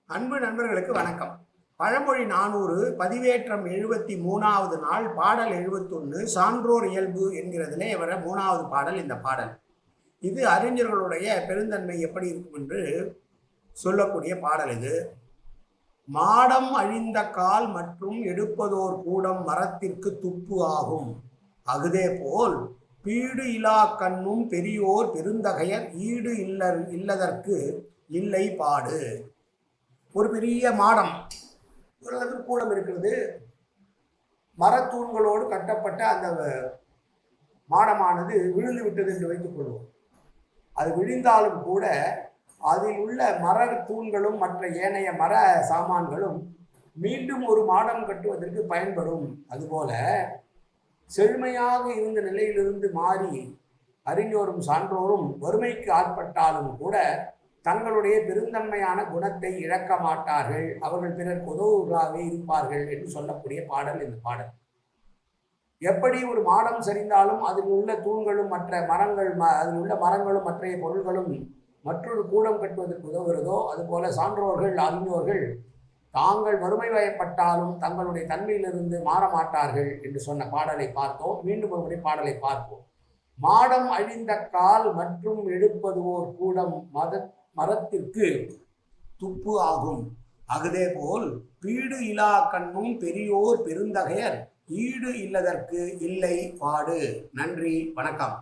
அன்பு நண்பர்களுக்கு வணக்கம். பழமொழி 400 பதிவேற்றம் 73வது நாள் பாடல் 71 சான்றோர் இயல்பு என்கிறதுலே வர 3வது பாடல் இந்த பாடல். இது அறிஞர்களுடைய பெருந்தன்மை எப்படி இருக்கும் என்று சொல்லக்கூடிய பாடல். இது மாடம் அழிந்த கால் மற்றும் எடுப்பதோர் கூடம் மரத்திற்கு துப்பு ஆகும். அகுதே போல் பீடு இலா கண்ணும் பெரியோர் பெருந்தகையர் ஈடு இல்லதற்கு இல்லை பாடு. ஒரு பெரிய மாடம், ஒரு கூடம் இருக்கிறது. மரத்தூண்களோடு கட்டப்பட்ட அந்த மாடமானது விழுந்து விட்டது என்று வைத்துக் கொள்வோம். அது விழுந்தாலும் கூட அதில் உள்ள மர தூண்களும் மற்ற ஏனைய மர சாமான்களும் மீண்டும் ஒரு மாடம் கட்டுவதற்கு பயன்படும். அதுபோல செழுமையாக இருந்த நிலையிலிருந்து மாறி அறிஞரும் சான்றோரும் வறுமைக்கு ஆட்பட்டாலும் கூட தங்களுடைய பெருந்தன்மையான குணத்தை இழக்க மாட்டார்கள். அவர்கள் பிறருக்கு உதவுகளாகவே இருப்பார்கள் என்று சொல்லக்கூடிய பாடல் இந்த பாடல். எப்படி ஒரு மாடம் சரிந்தாலும் அதில் உள்ள தூண்களும் மற்ற மரங்கள் அதில் உள்ள மரங்களும் மற்ற பொருள்களும் மற்றொரு கூடம் கட்டுவதற்கு உதவுகிறதோ, அதுபோல சான்றோர்கள் அறிஞர்கள் தாங்கள் வறுமை வயப்பட்டாலும் தங்களுடைய தன்மையிலிருந்து மாற மாட்டார்கள் என்று சொன்ன பாடலை பார்த்தோம். மீண்டும் ஒரு பாடலை பார்ப்போம். மாடம் அழிந்த கால் மற்றும் எடுப்பது ஓர் கூடம் மரத்திற்கு துப்பு ஆகும். அகுதே போல் பீடு இலா கண்ணும் பெரியோர் பெருந்தகையர் ஈடு இல்லதற்கு இல்லை பாடு. நன்றி, வணக்கம்.